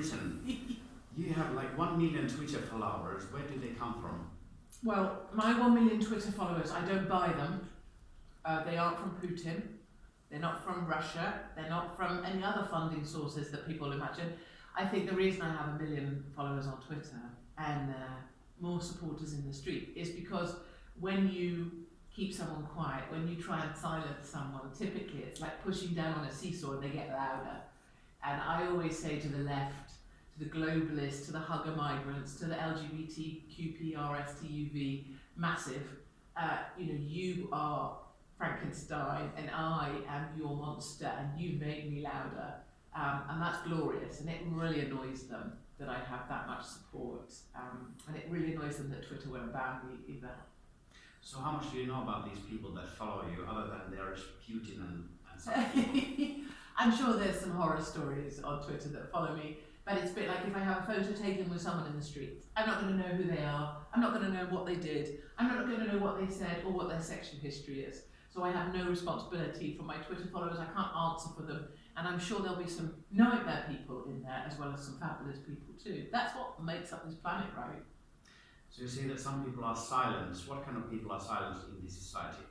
Britain, you have like 1 million Twitter followers. Where do they come from? Well, my 1 million Twitter followers, I don't buy them. They aren't from Putin. They're not from Russia. They're not from any other funding sources that people imagine. I think the reason I have 1 million followers on Twitter and more supporters in the street is because when you keep someone quiet, when you try and silence someone, typically it's like pushing down on a seesaw and they get louder. And I always say to the left, to the globalists, to the hugger migrants, to the LGBTQPRSTUV, massive, you are Frankenstein and I am your monster and you made me louder. And that's glorious, and it really annoys them that I have that much support. And it really annoys them that Twitter won't ban me either. So how much do you know about these people that follow you, other than there's Putin and stuff? I'm sure there's some horror stories on Twitter that follow me, but it's a bit like if I have a photo taken with someone in the street. I'm not going to know who they are, I'm not going to know what they did, I'm not going to know what they said or what their sexual history is. So I have no responsibility for my Twitter followers, I can't answer for them, and I'm sure there'll be some nightmare people in there as well as some fabulous people too. That's what makes up this planet, right? So you say that some people are silenced. What kind of people are silenced in this society?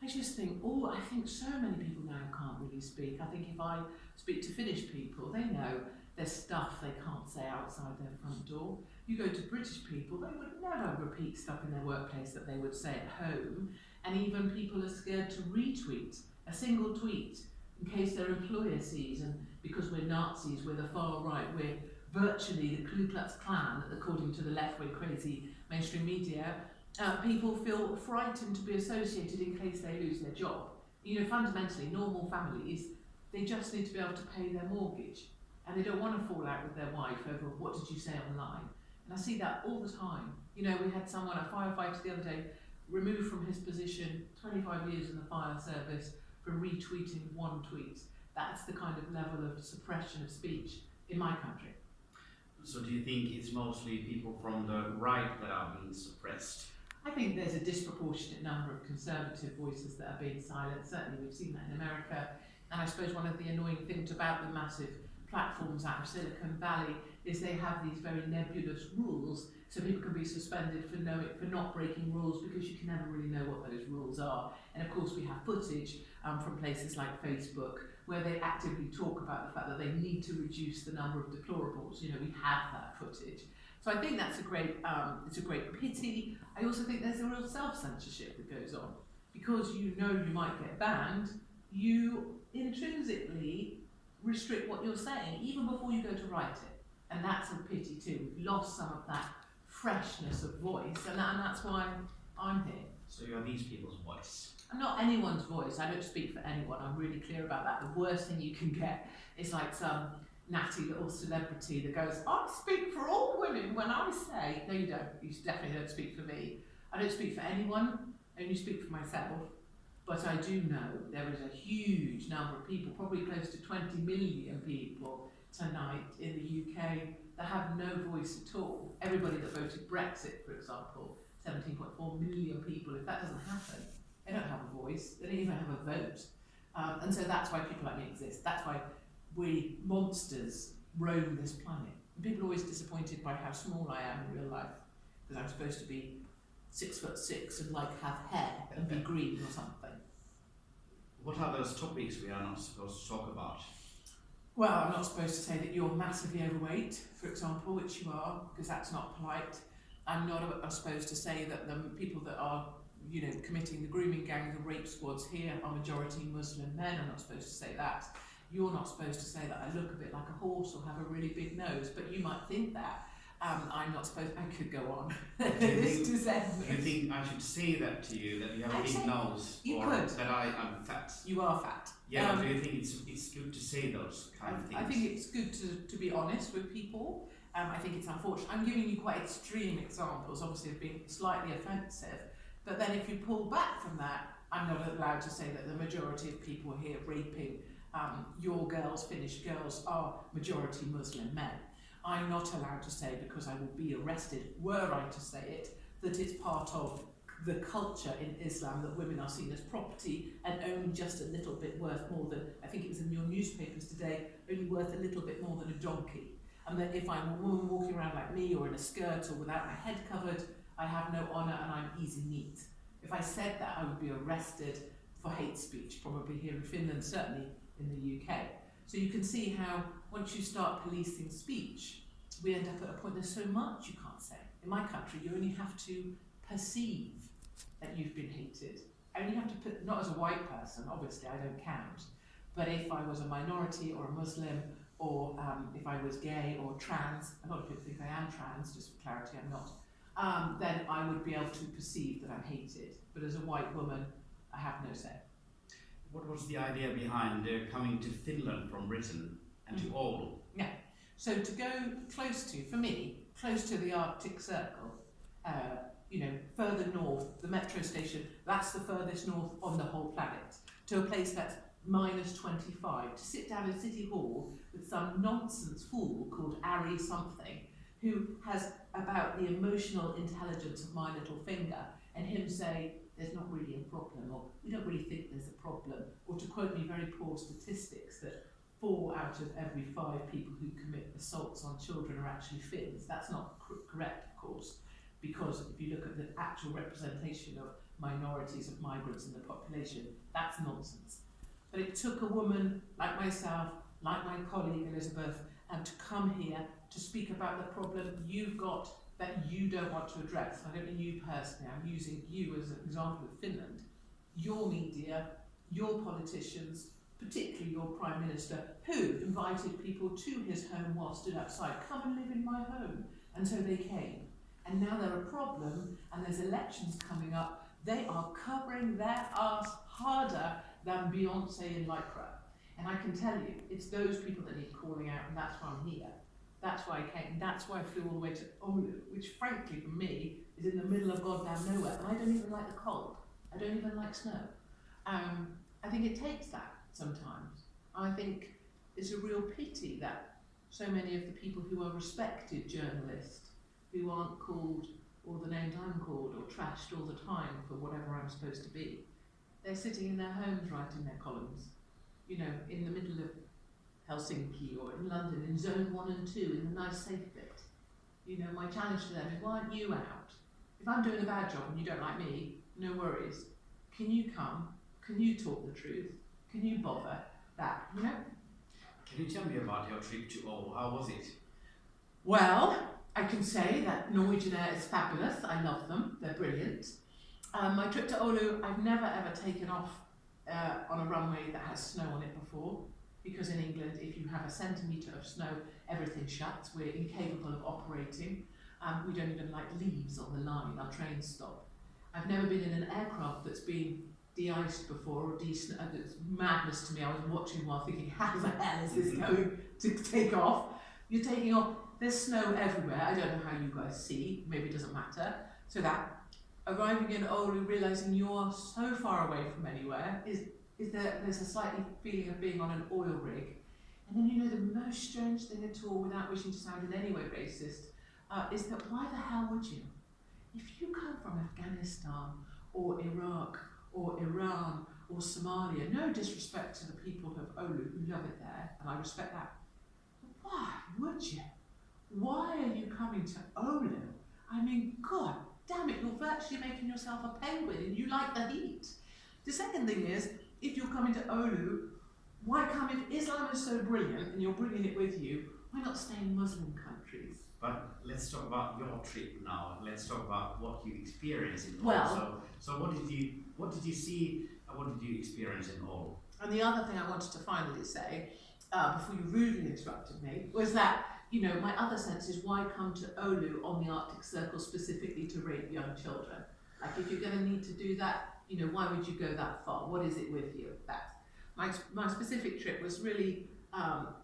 I just think, I think so many people now can't really speak. I think if I speak to Finnish people, they know there's stuff they can't say outside their front door. You go to British people, they would never repeat stuff in their workplace that they would say at home. And even people are scared to retweet a single tweet in case their employer sees, and because we're Nazis, we're the far right, we're virtually the Ku Klux Klan, according to the left-wing crazy mainstream media, people feel frightened to be associated in case they lose their job. Fundamentally, normal families, they just need to be able to pay their mortgage, and they don't want to fall out with their wife over what did you say online. And I see that all the time. We had someone, a firefighter the other day, removed from his position, 25 years in the fire service, for retweeting one tweet. That's the kind of level of suppression of speech in my country. So do you think it's mostly people from the right that are being suppressed? I think there's a disproportionate number of conservative voices that are being silenced. Certainly we've seen that in America. And I suppose one of the annoying things about the massive platforms out of Silicon Valley is they have these very nebulous rules, so people can be suspended for not breaking rules because you can never really know what those rules are. And of course we have footage from places like Facebook where they actively talk about the fact that they need to reduce the number of deplorables. We have that footage. So I think that's a great pity. I also think there's a real self-censorship that goes on. Because you might get banned, you intrinsically restrict what you're saying, even before you go to write it. And that's a pity too. We've lost some of that freshness of voice, and that's why I'm here. So you're these people's voice? I'm not anyone's voice. I don't speak for anyone. I'm really clear about that. The worst thing you can get is like some natty little celebrity that goes, I speak for all women when I say, no you don't. You definitely don't speak for me. I don't speak for anyone. I only speak for myself. But I do know there is a huge number of people, probably close to 20 million people tonight in the UK that have no voice at all. Everybody that voted Brexit, for example, 17.4 million people, if that doesn't happen, they don't have a voice, they don't even have a vote. And so that's why people like me exist. That's why we monsters roam this planet. And people are always disappointed by how small I am in real life, because I'm supposed to be 6'6" and like have hair and be green or something. What are those topics we are not supposed to talk about? Well, I'm not supposed to say that you're massively overweight, for example, which you are, because that's not polite. I'm not supposed to say that the people that are, committing the grooming gang, the rape squads here are majority Muslim men. I'm not supposed to say that. You're not supposed to say that I look a bit like a horse or have a really big nose, but you might think that. I'm not supposed. I could go on. Do you think I should say that to you, that you have a big nose, you or could. that I'm fat? You are fat. Yeah. Do you think it's good to say those kind of things? I think it's good to be honest with people. I think it's unfortunate. I'm giving you quite extreme examples, obviously of being slightly offensive. But then if you pull back from that, I'm not allowed to say that the majority of people here raping your girls, Finnish girls, are majority Muslim men. I'm not allowed to say, because I will be arrested were I to say it, that it's part of the culture in Islam that women are seen as property and only just a little bit worth more than, I think it was in your newspapers today, only worth a little bit more than a donkey. And that if I'm a woman walking around like me or in a skirt or without my head covered, I have no honour and I'm easy meat. If I said that, I would be arrested for hate speech, probably here in Finland, certainly in the UK. So you can see how once you start policing speech, we end up at a point there's so much you can't say. In my country, you only have to perceive that you've been hated. I only have to put, not as a white person, obviously I don't count, but if I was a minority or a Muslim, or if I was gay or trans, a lot of people think I am trans, just for clarity I'm not, then I would be able to perceive that I'm hated. But as a white woman, I have no say. What was the idea behind coming to Finland from Britain and to Oulu? Yeah, so to go close to, for me, close to the Arctic Circle, you know, further north, the metro station, that's the furthest north on the whole planet, to a place that's -25, to sit down in City Hall with some nonsense fool called Ari something, who has about the emotional intelligence of my little finger, and him say, there's not really a problem, or we don't really think there's a problem, or to quote me very poor statistics that 4 out of every 5 people who commit assaults on children are actually Finns. That's not correct, of course, because if you look at the actual representation of minorities, of migrants in the population, that's nonsense. But it took a woman like myself, like my colleague Elizabeth, and to come here to speak about the problem you've got that you don't want to address. I don't mean you personally, I'm using you as an example of Finland. Your media, your politicians, particularly your Prime Minister, who invited people to his home while stood outside, come and live in my home. And so they came. And now they're a problem, and there's elections coming up. They are covering their arse harder than Beyonce in Lycra. And I can tell you, it's those people that need calling out, and that's why I'm here. That's why I came, and that's why I flew all the way to Oulu, which frankly for me is in the middle of goddamn nowhere, and I don't even like the cold. I don't even like snow. I think it takes that sometimes. I think it's a real pity that so many of the people who are respected journalists, who aren't called all the names I'm called or trashed all the time for whatever I'm supposed to be, they're sitting in their homes writing their columns, you know, in the middle of Helsinki or in London, in zone 1 and 2, in the nice safe bit. You know, my challenge to them is, why aren't you out? If I'm doing a bad job and you don't like me, no worries. Can you come? Can you talk the truth? Can you bother that, you know? Can you tell me about your trip to Oulu? How was it? Well, I can say that Norwegian Air is fabulous. I love them. They're brilliant. My trip to Oulu, I've never ever taken off on a runway that has snow on it before, because in England, if you have a centimetre of snow, everything shuts. We're incapable of operating. We don't even like leaves on the line. Our trains stop. I've never been in an aircraft that's been de-iced before or it's madness to me. I was watching while thinking, how the hell is this going to take off? You're taking off. There's snow everywhere. I don't know how you guys see. Maybe it doesn't matter. So that arriving in Oulu, realising you're so far away from anywhere, there's a slightly feeling of being on an oil rig. And then, you know, the most strange thing at all, without wishing to sound in any way racist, is that why the hell would you? If you come from Afghanistan or Iraq or Iran or Somalia, no disrespect to the people of Oulu who love it there, and I respect that, but why would you? Why are you coming to Oulu? I mean, God damn it, you're virtually making yourself a penguin and you like the heat. The second thing is, if you're coming to Oulu, why come if Islam is so brilliant and you're bringing it with you, why not stay in Muslim countries? But let's talk about your trip now. Let's talk about what you experienced in Oulu. Well, so what did you see and what did you experience in Oulu? And the other thing I wanted to finally say, before you rudely interrupted me, was that, you know, my other sense is, why come to Oulu on the Arctic Circle specifically to rape young children? Like, if you're going to need to do that, you know, why would you go that far? What is it with you? My specific trip was really,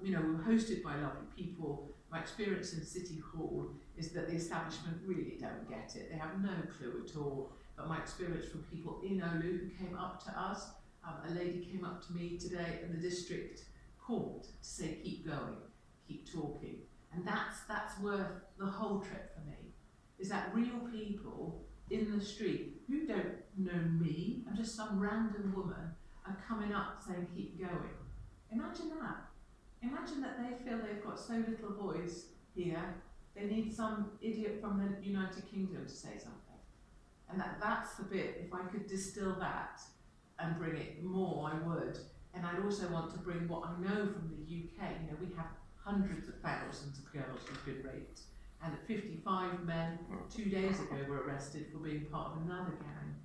you know, we were hosted by lovely people. My experience in City Hall is that the establishment really don't get it. They have no clue at all. But my experience from people in Oulu who came up to us, a lady came up to me today in the district court to say, keep going, keep talking. And that's worth the whole trip for me, is that real people in the street who don't know me, I'm just some random woman, are coming up saying keep going. Imagine that. Imagine that they feel they've got so little voice here, they need some idiot from the United Kingdom to say something. And that's the bit, if I could distill that and bring it more, I would. And I'd also want to bring what I know from the UK. You know, we have hundreds of thousands of girls who've been raped. And 55 men 2 days ago were arrested for being part of another gang.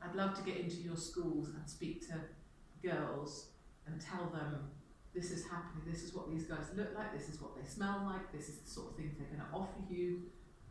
I'd love to get into your schools and speak to girls and tell them this is happening, this is what these guys look like, this is what they smell like, this is the sort of things they're going to offer you.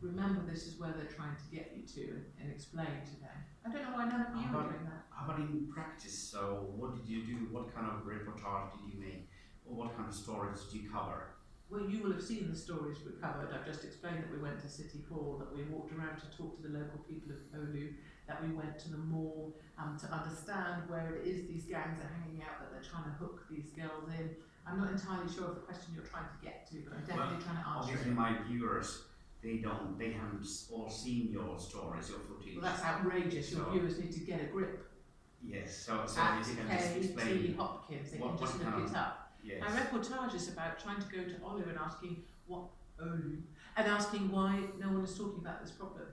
Remember, this is where they're trying to get you to, and explain to them. I don't know why none of you are doing that. How about in practice? So what did you do? What kind of reportage did you make? Or what kind of stories did you cover? Well, you will have seen the stories we covered. I've just explained that we went to City Hall, that we walked around to talk to the local people of Oulu, that we went to the mall to understand where it is these gangs are hanging out, that they're trying to hook these girls in. I'm not entirely sure of the question you're trying to get to, but I'm definitely trying to answer obviously it. my viewers, they haven't all seen your stories, your footage. Well, that's outrageous. Your viewers need to get a grip. Yes, so At if you can just explain Katie Hopkins, they can just look it up. Yes. My reportage is about trying to go to Oulu and asking and asking why no one is talking about this problem.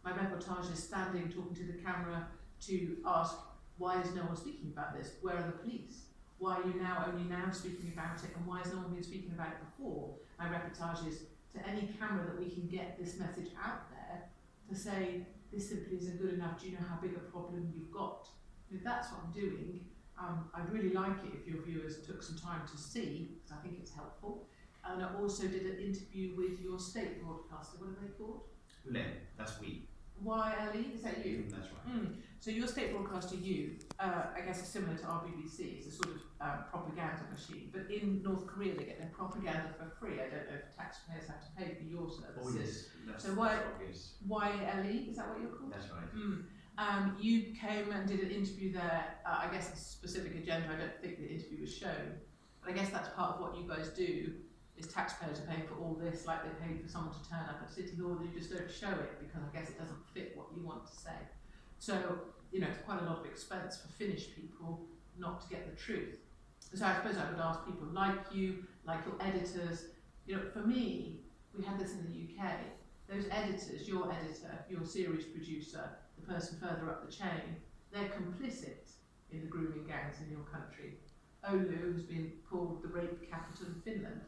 My reportage is standing, talking to the camera to ask, why is no one speaking about this? Where are the police? Why are you only now speaking about it, and why has no one been speaking about it before? My reportage is to any camera that we can get this message out there to say, this simply isn't good enough. Do you know how big a problem you've got? If that's what I'm doing, I'd really like it if your viewers took some time to see, because I think it's helpful. And I also did an interview with your state broadcaster. What are they called? Ule, that's we. YLE, is that you? That's right. So your state broadcaster, I guess is similar to our BBC. It's a sort of propaganda machine. But in North Korea, they get their propaganda for free. I don't know if taxpayers have to pay for your services. Oh yes, that's So obvious. YLE, is that what you're called? That's right. You came and did an interview there. I guess a specific agenda. I don't think the interview was shown. But I guess that's part of what you guys do. Is taxpayers are paying for all this, like they paid for someone to turn up at City Hall, and you just don't show it because I guess it doesn't fit what you want to say. So, you know, it's quite a lot of expense for Finnish people not to get the truth. So I suppose I would ask people like you, like your editors, you know, for me, we had this in the UK, those editors, your editor, your series producer, the person further up the chain, they're complicit in the grooming gangs in your country. Oulu has been called the rape capital of Finland.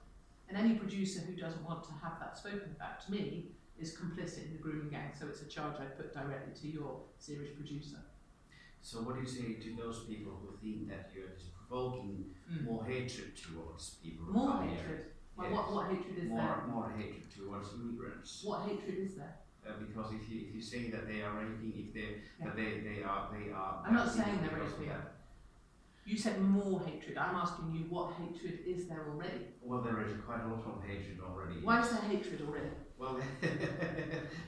And any producer who doesn't want to have that spoken about, to me, is complicit in the grooming gang, so it's a charge I put directly to your series producer. So what do you say to those people who think that you're just provoking more hatred towards people who More come hatred? here? Well, Yes. what hatred is there? More hatred towards immigrants. What hatred is there? Because if you say that they are raping, that they are. I'm not saying they're because of raping. that. You said more hatred. I'm asking you, what hatred is there already? Well, there is quite a lot of hatred already. Why is there hatred already? Well,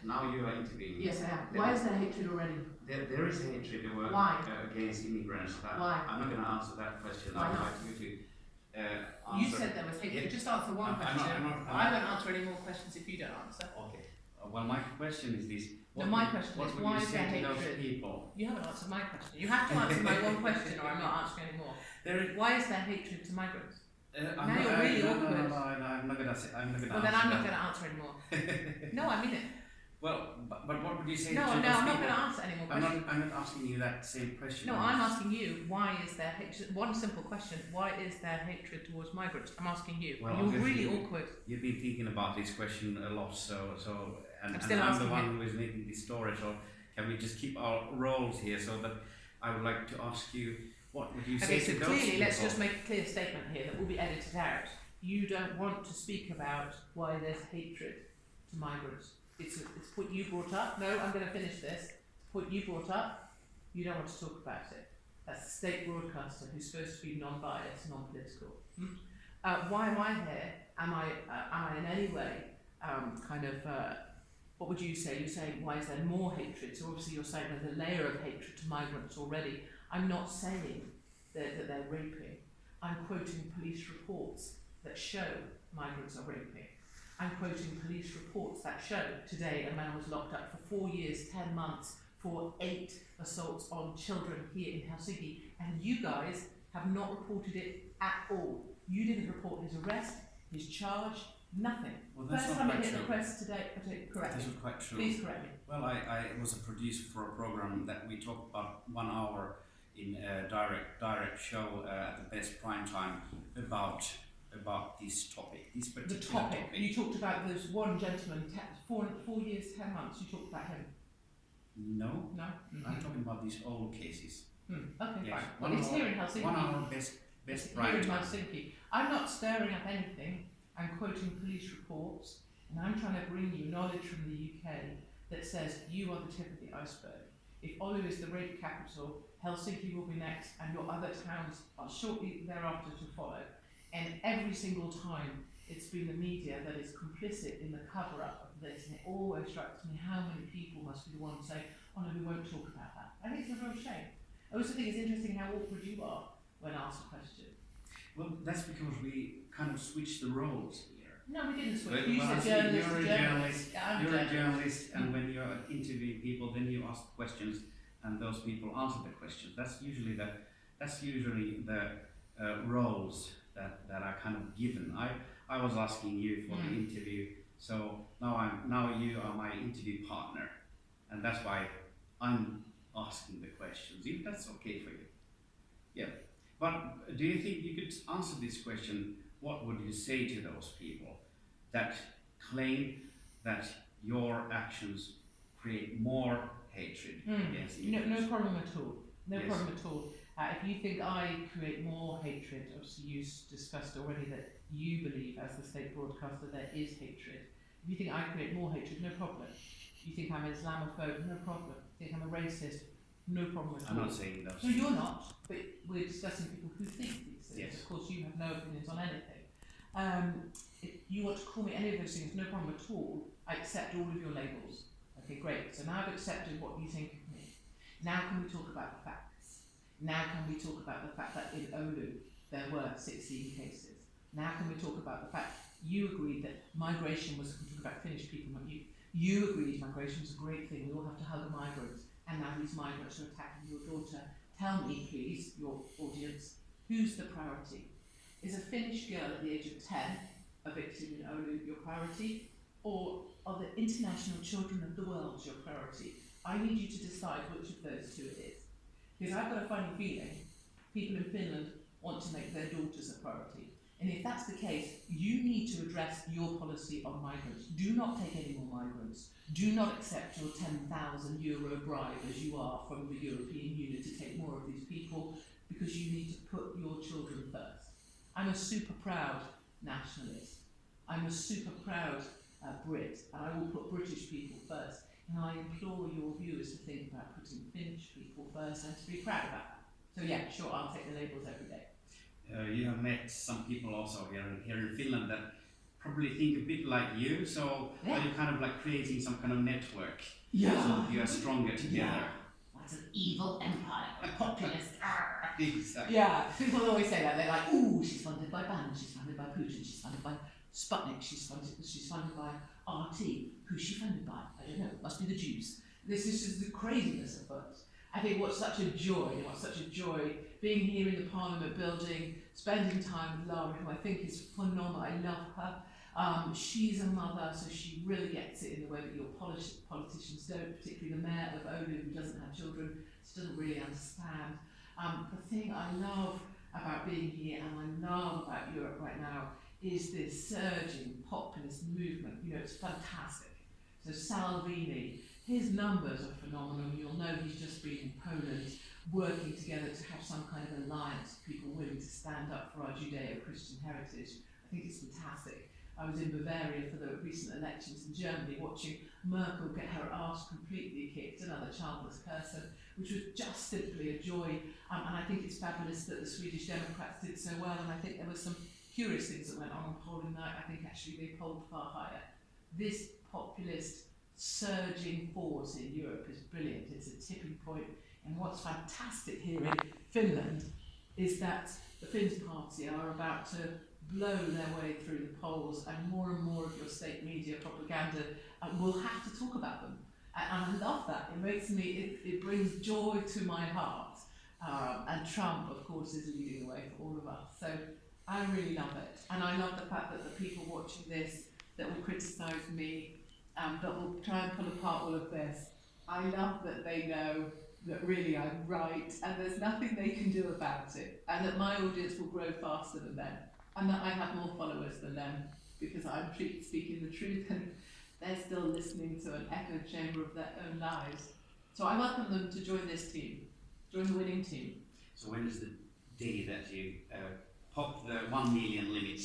now you are interviewing. Yes, I am. Why is there hatred already? There is hatred Why? Against immigrants. Why? I'm not going to answer that question. Why I'd not? like you to answer. You said there was hatred. Yeah. Just answer one question. I won't answer any more questions if you don't answer. Okay. Well, my question is this. My question is, why is there to those hatred? people? You haven't answered my question. You have to answer my one question or I'm not answering any more. Why is there hatred to migrants? Now you're really awkward. No, I'm not going to say. I'm not going to Well, then I'm not going to answer anymore. No, I mean it. Well, but what would you say No, to I'm those not people? going to answer any more questions. I'm not asking you that same question. No, I'm asking you, why is there hatred? One simple question, why is there hatred towards migrants? I'm asking you. Well, you're obviously really awkward. You've been thinking about this question a lot, and I'm still I'm the asking one who is making this story, so can we just keep our roles here so that I would like to ask you, what would you say Okay, so to those clearly, people? let's just make a clear statement here that will be edited out. You don't want to speak about why there's hatred to migrants. It's a point you brought up. No, I'm going to finish this. It's a point you brought up. You don't want to talk about it. That's the state broadcaster who's supposed to be non-biased, non-political. Why am I here? Am I in any way what would you say? You're saying, why is there more hatred? So obviously you're saying there's a layer of hatred to migrants already. I'm not saying that they're raping. I'm quoting police reports that show migrants are raping. I'm quoting police reports that show today a man was locked up for 4 years, 10 months for 8 assaults on children here in Helsinki, and you guys have not reported it at all. You didn't report his arrest, his charge, nothing. Well, that's First not time it quite hit the true. press today. Correct That's me. not quite true. Please correct me. Well, I was a producer for a program that we talked about 1 hour in a direct show at the best prime time about this topic, this The particular topic. You talked about this one gentleman, 4 years, 10 months. You talked about him. No, No. I'm talking about these old cases. Okay, Yes. fine. Well, it's here in Helsinki. 1 hour best Here prime in time. Helsinki. I'm not stirring up anything. I'm quoting police reports, and I'm trying to bring you knowledge from the UK that says you are the tip of the iceberg. If Oulu is the rape capital, Helsinki will be next, and your other towns are shortly thereafter to follow. And every single time it's been the media that is complicit in the cover-up of this, and it always strikes me how many people must be the ones saying, oh no, we won't talk about that. I think it's a real shame. I also think it's interesting how awkward you are when asked a question. Well, that's because we kind of switched the roles here. No, we didn't switch. Well, You well, said see, journalist you're to a journalist. Yeah, I'm You're a journalist. journalist, and when you're interviewing people, then you ask questions, and those people answer the questions. That's usually the roles that are kind of given. I was asking you for the interview, so now you are my interview partner, and that's why I'm asking the questions. If that's okay for you, yeah. But do you think you could answer this question? What would you say to those people that claim that your actions create more hatred against No problem at all. No Yes. problem at all. If you think I create more hatred, obviously you discussed already that you believe as the state broadcaster there is hatred. If you think I create more hatred, no problem. You think I'm an Islamophobe, no problem. You think I'm a racist, no problem at all. I'm not saying those. No, you're not, but we're discussing people who think these things. Yes. Of course, you have no opinions on anything. If you want to call me any of those things, no problem at all. I accept all of your labels. Okay, great. So now I've accepted what you think of me. Now can we talk about the facts? Now can we talk about the fact that in Oulu there were 16 cases? Now can we talk about the fact you agreed that migration was, I'm talking about Finnish people, not you. You agreed migration was a great thing. We all have to hug the migrants. And now these migrants are attacking your daughter. Tell me, please, your audience, who's the priority? Is a Finnish girl at the age of 10 a victim in Oulu your priority? Or are the international children of the world your priority? I need you to decide which of those two it is. Because I've got a funny feeling people in Finland want to make their daughters a priority. And if that's the case, you need to address your policy on migrants. Do not take any more migrants. Do not accept your €10,000 bribe as you are from the European Union to take more of these people, because you need to put your children first. I'm a super proud nationalist. I'm a super proud Brit, and I will put British people first. And I implore your viewers to think about putting Finnish people first and to be proud about that. So yeah, sure, I'll take the labels every day. You have met some people also here in Finland that probably think a bit like you, so Yeah. are you kind of like creating some kind of network Yeah. so that you are stronger together? What's an evil empire? Populist. Exactly. Yeah, people always say that. They're like, ooh, she's funded by Bannon, she's funded by Putin, she's funded by Sputnik, she's funded by RT. Who's she funded by? I don't know. Must be the Jews. This is the craziness of it. I think what's such a joy being here in the Parliament building, spending time with Lara, who I think is phenomenal. I love her. She's a mother, so she really gets it in the way that your politicians don't, particularly the mayor of Oulu, who doesn't have children, she doesn't really understand. The thing I love about being here, and I love about Europe right now, is this surging populist movement. You know, it's fantastic. So Salvini, his numbers are phenomenal. You'll know he's just been in Poland working together to have some kind of alliance of people willing to stand up for our Judeo-Christian heritage. I think it's fantastic. I was in Bavaria for the recent elections in Germany watching Merkel get her arse completely kicked, another childless person, which was just simply a joy. And I think it's fabulous that the Swedish Democrats did so well, and I think there were some curious things that went on polling night. I think actually they polled far higher. This populist surging force in Europe is brilliant. It's a tipping point. And what's fantastic here in Finland is that the Finns party are about to blow their way through the polls, and more of your state media propaganda, we'll have to talk about them. And I love that. It makes me, it brings joy to my heart. And Trump, of course, is leading the way for all of us. So I really love it. And I love the fact that the people watching this that will criticise me, that will try and pull apart all of this, I love that they know that really I'm right and there's nothing they can do about it, and that my audience will grow faster than them, and that I have more followers than them because I'm speaking the truth and they're still listening to an echo chamber of their own lives. So I welcome them to join this team, join the winning team. So when is the day that you pop the 1 million limit?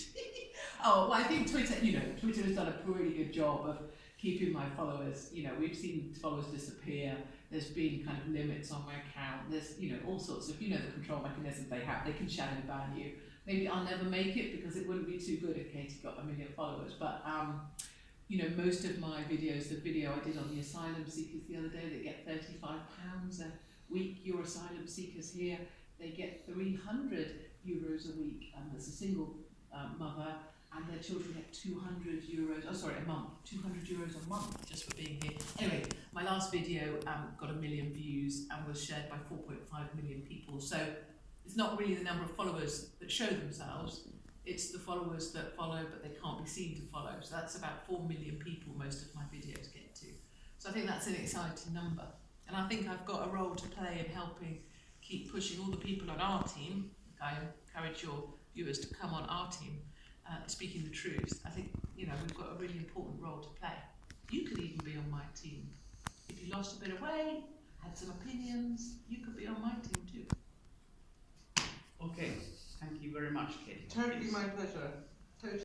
Oh, well, I think Twitter has done a pretty good job of keeping my followers. We've seen followers disappear. There's been kind of limits on my account. There's, all sorts of, the control mechanisms they have. They can shadow ban you. Maybe I'll never make it because it wouldn't be too good if Katie got 1 million followers. But, most of my videos, the video I did on the asylum seekers the other day, they get £35 a week. Your asylum seekers here, they get 300 euros a week. As a single mother, and their children get 200 euros, a month, 200 euros a month just for being here. Anyway, my last video got 1 million views and was shared by 4.5 million people. So it's not really the number of followers that show themselves, it's the followers that follow but they can't be seen to follow. So that's about 4 million people most of my videos get to. So I think that's an exciting number. And I think I've got a role to play in helping keep pushing all the people on our team. I encourage your viewers to come on our team, speaking the truth. I think, we've got a really important role to play. You could even be on my team. If you lost a bit of weight, had some opinions, you could be on my team too. Okay, thank you very much, Katie. Totally my pleasure. Totally.